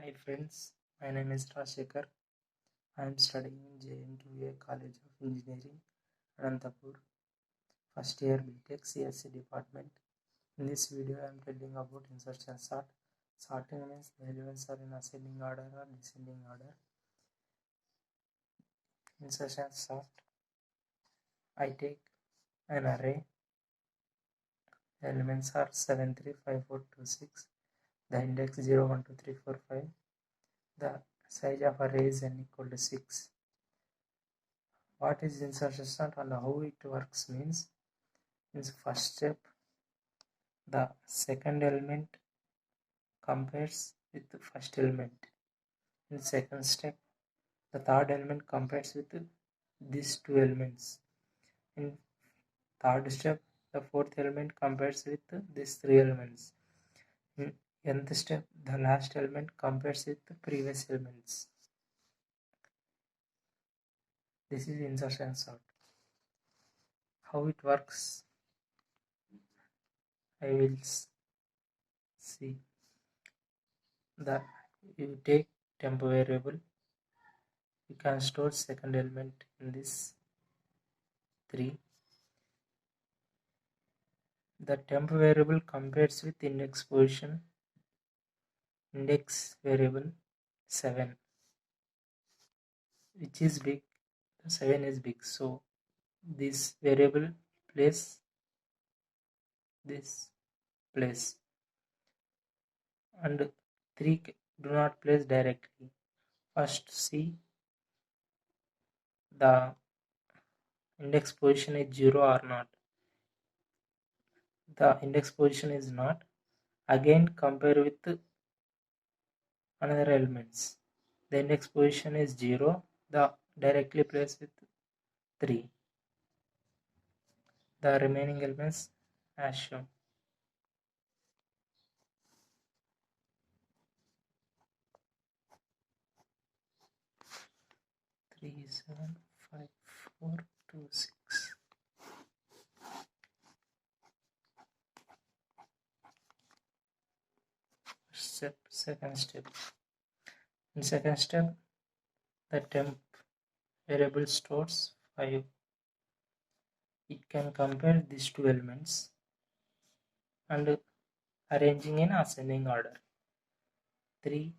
Hi friends, my name is Rajshekhar. I am studying in JN2A College of Engineering, Anantapur, first year BTech CSC department. In this video, I am telling about insertion sort. Sorting means the elements are in ascending order or descending order. Insertion sort. I take an array. The elements are 7, 3, 5, 4, 2, 6. The index 0, 1, 2, 3, 4, 5. The size of array is n equal to 6. What is insertion sort and how it works means, in the first step, the second element compares with the first element. In the second step, the third element compares with these two elements. In third step, the fourth element compares with these three elements. In nth step, the last element compares with the previous elements. This is insertion sort. How it works, I will see. You take temp variable. You can store second element in this 3. The temp variable compares with index position, index variable 7, which is big. 7 is big, so this variable plays this place, and 3 do not place directly. First see the index position is 0 or not. The index position is not. Again compare with another elements. The index position is 0. The directly place with 3. The remaining elements as shown. 3, 7, 5, 4, 2, 6. Second step. In second step, the temp variable stores 5. It can compare these two elements and arranging in ascending order. 3,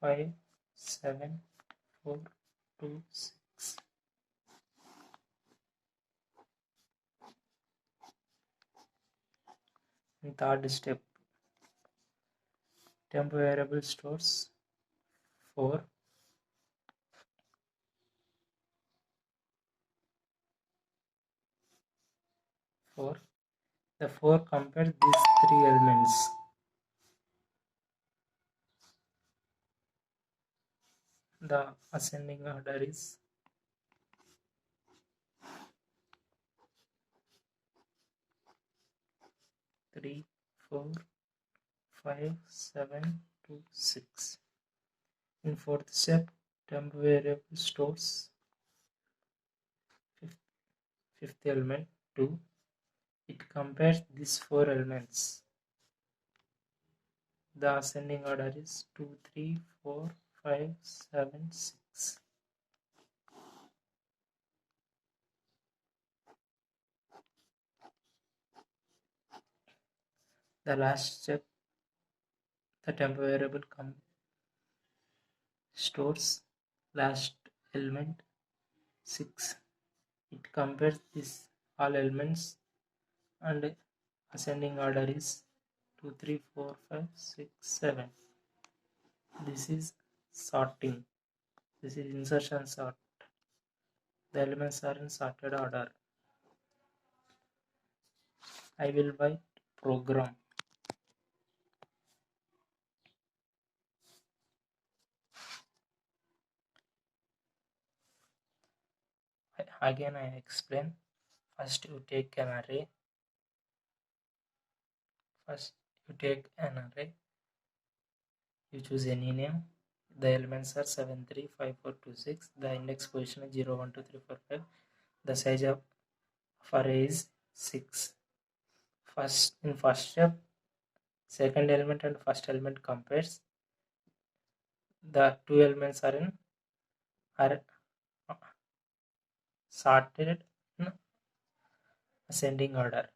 5, 7, 4, 2, 6. In third step, temp variable stores 4. The 4 compares these three elements. The ascending order is 3, 4, 5, 7, 2, 6. In fourth step, temp variable stores fifth element 2. It compares these 4 elements. The ascending order is 2, 3, 4, 5, 7, 6. The last step, the temp variable stores last element 6. It compares these all elements and ascending order is 2, 3, 4, 5, 6, 7. This is sorting. This is insertion sort. The elements are in sorted order. I will write program. Again I explain. First you take an array. You choose any name. The elements are 7, 3, 5, 4, 2, 6. The index position is 0, 1, 2, 3, 4, 5. The size of array is 6. In first step, second element and first element compares. the two elements are sorted in ascending order.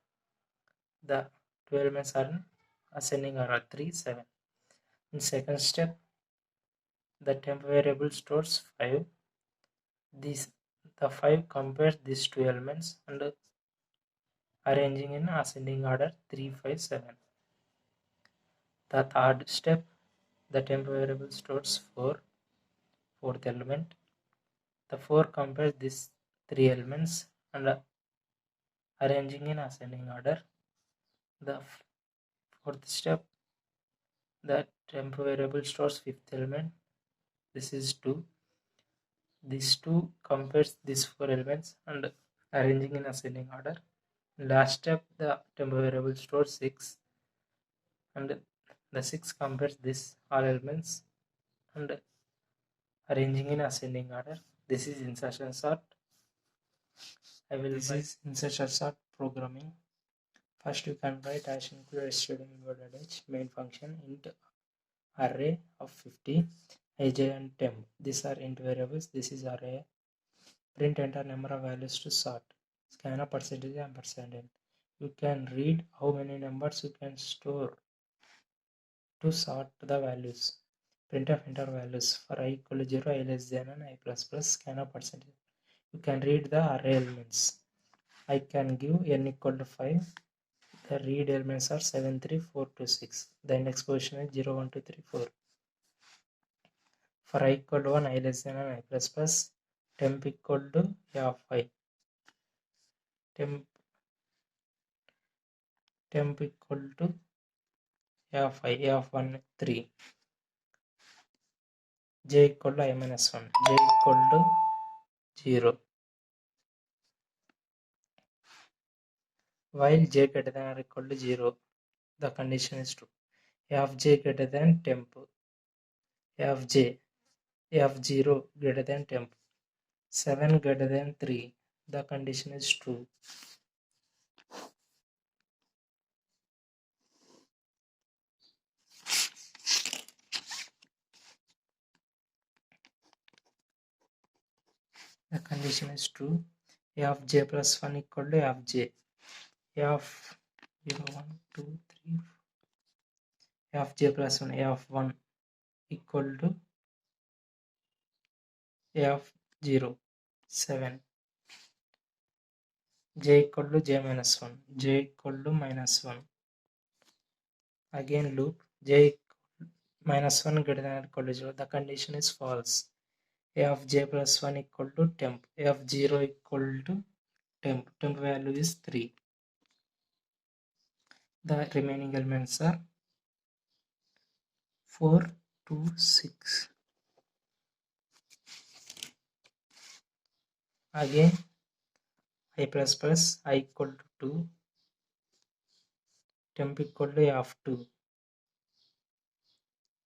The two elements are in ascending order 3, 7. In second step, the temp variable stores 5. The 5 compares these two elements and arranging in ascending order 3, 5, 7. The third step, the temp variable stores 4, fourth element. The 4 compares these three elements and arranging in ascending order. The fourth step, the temp variable stores fifth element. This is 2. These 2 compares these 4 elements and arranging in ascending order. Last step, the temp variable stores 6 and the 6 compares these all elements and arranging in ascending order. This is insertion sort. This is insertion sort programming. First you can write hash include string inverted h main function int array of 50 aj and temp. These are int variables. This is array. Print enter number of values to sort. Scanner percentage and percent. You can read how many numbers you can store to sort the values. Printf enter values for I equal to 0, I less than and I plus plus scanner percentage. You can read the array elements. I can give n equal to 5. The read elements are 7, 3, 4, 2, 6. The index position is 0, 1, 2, 3, 4. For I equal to 1, I less than and I plus plus. Temp equal to a of I. Temp equal to a of I, a of 1, 3. J equal to I minus 1. J equal to 0. While j greater than or equal to 0, the condition is true. A of j greater than temp. A of 0 greater than temp. 7 greater than 3, the condition is true. The condition is true. A of j plus 1 equal to A of j. A of 0, 1, 2, 3, 4. A of j plus 1, A of 1 equal to A of 0, 7. J equal to j minus 1. J equal to minus 1. Again loop. J minus 1 greater than or equal to 0. The condition is false. A of j plus 1 equal to temp. A of 0 equal to temp. Temp value is 3. The remaining elements are 4, 2, 6. Again I plus plus I equal to 2. Temp equal to A of 2.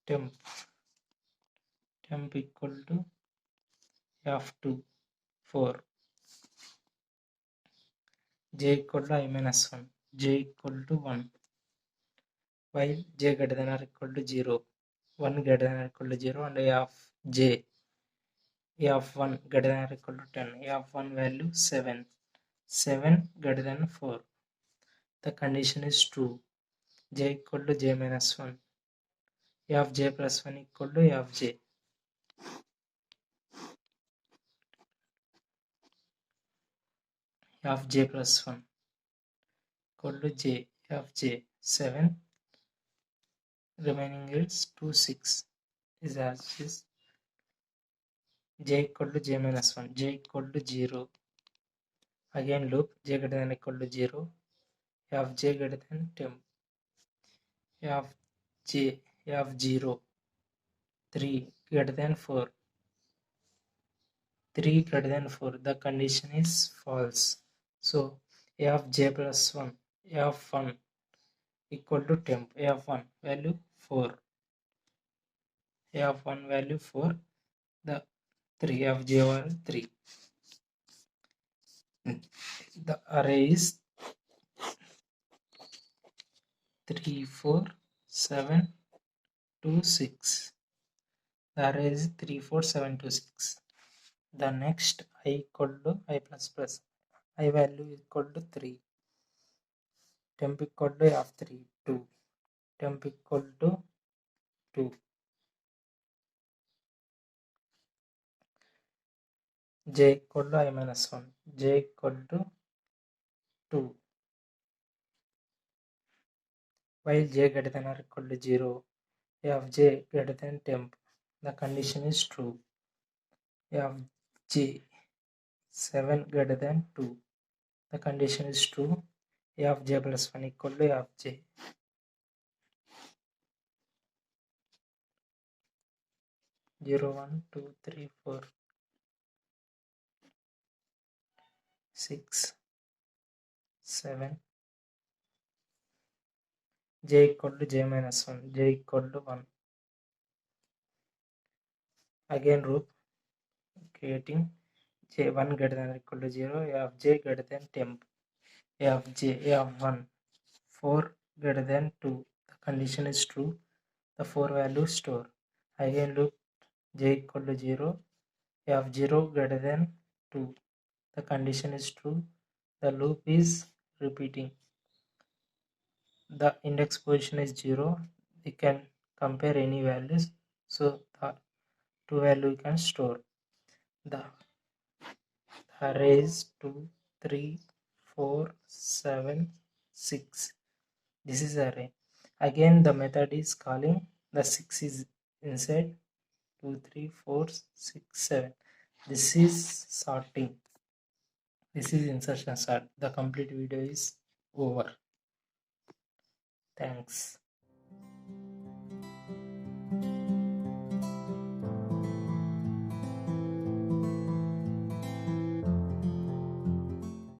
Temp equal to A of 2. 4. J equal to I minus 1. J equal to 1. While j greater than or equal to 0. 1 greater than or equal to 0 and A of j. A of 1 greater than or equal to 10. A of 1 value 7. 7 greater than 4. The condition is true. J equal to j minus 1. A of j plus 1 equal to A of j. A of j plus 1 equal to j. A of j 7. Remaining is 2, 6 is as is. J equal to j minus 1. J equal to 0. Again loop. J greater than equal to 0. A of j greater than temp. A of j. A of 0. 3 greater than 4. 3 greater than 4. The condition is false. So A of j plus 1. A of 1 equal to temp. A of 1 value 4. A of 1 value 4. The 3 of j value 3. The array is 3, 4, 7, 2, 6. The array is 3, 4, 7, 2, 6. The next I equal to I plus plus. I value equal to 3. Temp equal to of 3, 2. Temp equal to 2. J equal to I minus 1. J equal to 2. While j greater than or equal to 0, a of j greater than temp. The condition is true. A of j 7 greater than 2. The condition is true. A of j plus 1 equal to A of j. Zero, 1, 2, 3, 4, 6, 7. J equal to j minus 1. J equal to 1. Again loop creating j1 greater than or equal to 0. A of j greater than temp. A of j, A of 1. 4 greater than 2. The condition is true. The 4 value store. Again loop j equal to 0. A of 0 greater than 2. The condition is true. The loop is repeating. The index position is 0. We can compare any values. So the two value we can store. The array is 2, 3, 4, 7, 6. This is array. Again the method is calling. The 6 is inside. 2, 3, 4, 6, 7. This is sorting. This is insertion sort. The complete video is over. Thanks.